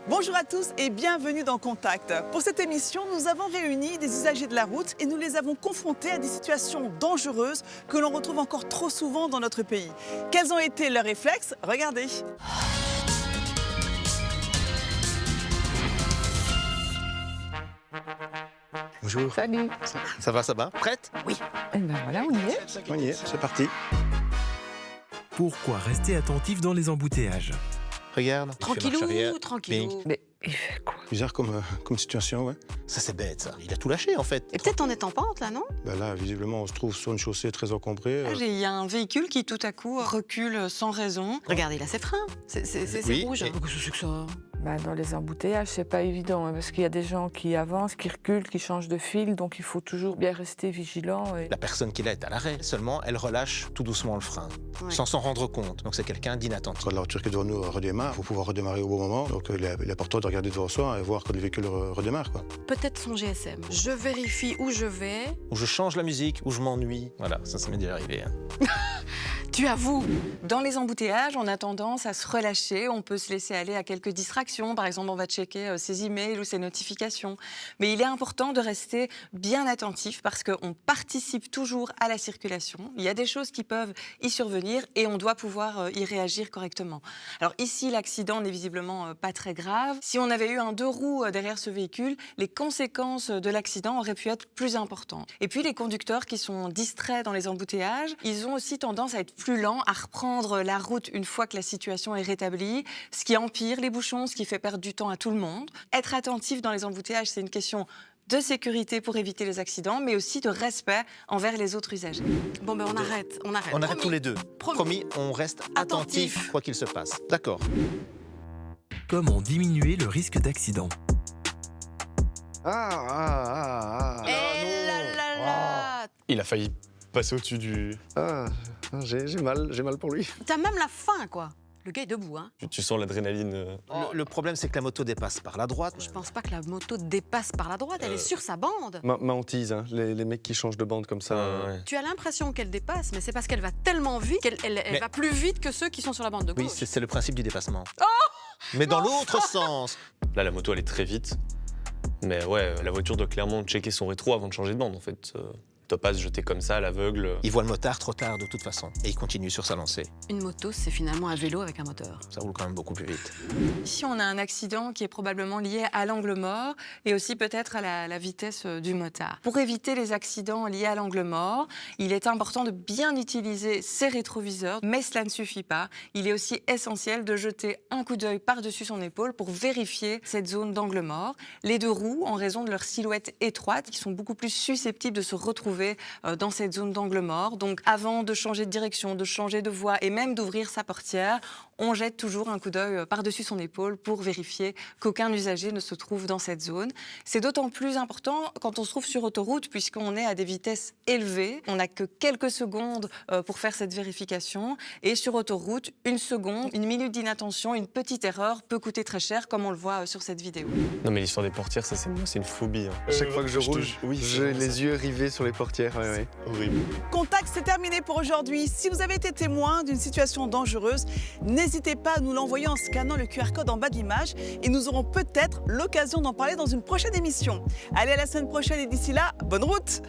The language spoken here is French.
Bonjour à tous et bienvenue dans Contact. Pour cette émission, nous avons réuni des usagers de la route et nous les avons confrontés à des situations dangereuses que l'on retrouve encore trop souvent dans notre pays. Quels ont été leurs réflexes? Regardez. Bonjour. Salut. Ça va? Prête? Oui. Et ben voilà, on y est. On y est, c'est parti. Pourquoi rester attentif dans les embouteillages? Regarde. il fait marche arrière. Tranquillou, tranquillou. Ping. Mais il fait quoi? Bizarre comme situation, ouais. Ça c'est bête ça. Il a tout lâché en fait. Et peut-être on est en pente là, non? Ben là, visiblement, on se trouve sur une chaussée très encombrée. Il y a un véhicule qui tout à coup recule sans raison. Regarde, il a ses freins. C'est Oui, rouge. et- Qu'est-ce que c'est que ça? Bah, dans les embouteillages, c'est pas évident, hein, parce qu'il y a des gens qui avancent, qui reculent, qui changent de fil, donc il faut toujours bien rester vigilant. Et... La personne qui là est à l'arrêt, seulement elle relâche tout doucement le frein, Ouais. sans s'en rendre compte. Donc c'est quelqu'un d'inattentif. Quand la voiture qui est devant nous redémarre, il faut pouvoir redémarrer au bon moment. Donc il est important de regarder devant soi et voir quand le véhicule redémarre, quoi. Peut-être son GSM. Je vérifie où je vais. Ou je change la musique, ou je m'ennuie. Voilà, ça m'est déjà arrivé. Hein. Tu avoues. Dans les embouteillages, on a tendance à se relâcher, on peut se laisser aller à quelques distractions. Par exemple, on va checker ses emails ou ses notifications. Mais il est important de rester bien attentif parce qu'on participe toujours à la circulation. Il y a des choses qui peuvent y survenir et on doit pouvoir y réagir correctement. Alors ici, l'accident n'est visiblement pas très grave. Si on avait eu un deux roues derrière ce véhicule, les conséquences de l'accident auraient pu être plus importantes. Et puis les conducteurs qui sont distraits dans les embouteillages, ils ont aussi tendance à être plus lents, à reprendre la route une fois que la situation est rétablie, ce qui empire les bouchons, ce qui fait perdre du temps à tout le monde. Être attentif dans les embouteillages, c'est une question de sécurité pour éviter les accidents, mais aussi de respect envers les autres usagers. Bon, ben on arrête. On arrête Promis. tous les deux. Promis. On reste Attentif. attentif quoi qu'il se passe. D'accord. Comment diminuer le risque d'accident? Eh là là là. Il a failli passer au-dessus du... Ah, j'ai mal pour lui. T'as même la faim, quoi. Le gars est debout, hein. Tu sens l'adrénaline. Le problème, c'est que la moto dépasse par la droite. Je pense pas que la moto dépasse par la droite, elle est sur sa bande. Ma hantise, hein, les mecs qui changent de bande comme ça. Ouais. Tu as l'impression qu'elle dépasse, mais c'est parce qu'elle va tellement vite qu'elle Mais- va plus vite que ceux qui sont sur la bande de Oui, gauche. c'est le principe du dépassement. Mais dans l'autre sens. Là, la moto, elle est très vite. Mais ouais, la voiture doit clairement checker son rétro avant de changer de bande, en fait. Elle doit pas se jeter comme ça à l'aveugle. Il voit le motard trop tard de toute façon. Et il continue sur sa lancée. Une moto, c'est finalement un vélo avec un moteur. Ça roule quand même beaucoup plus vite. Ici, on a un accident qui est probablement lié à l'angle mort et aussi peut-être à la vitesse du motard. Pour éviter les accidents liés à l'angle mort, il est important de bien utiliser ses rétroviseurs, mais cela ne suffit pas. Il est aussi essentiel de jeter un coup d'œil par-dessus son épaule pour vérifier cette zone d'angle mort. Les deux roues, en raison de leur silhouette étroite, qui sont beaucoup plus susceptibles de se retrouver dans cette zone d'angle mort. Donc, avant de changer de direction, de changer de voie et même d'ouvrir sa portière, on jette toujours un coup d'œil par-dessus son épaule pour vérifier qu'aucun usager ne se trouve dans cette zone. C'est d'autant plus important quand on se trouve sur autoroute puisqu'on est à des vitesses élevées. On n'a que quelques secondes pour faire cette vérification. Et sur autoroute, une seconde, une minute d'inattention, une petite erreur peut coûter très cher comme on le voit sur cette vidéo. Non, mais l'histoire des portières, ça, c'est une phobie. Hein. À chaque fois que je roule, oui, c'est j'ai vraiment les ça. yeux rivés sur les portières. Ouais. Horrible. Contact, c'est terminé pour aujourd'hui. Si vous avez été témoin d'une situation dangereuse, n'hésitez pas à nous l'envoyer en scannant le QR code en bas de l'image et nous aurons peut-être l'occasion d'en parler dans une prochaine émission. Allez, à la semaine prochaine et d'ici là, bonne route!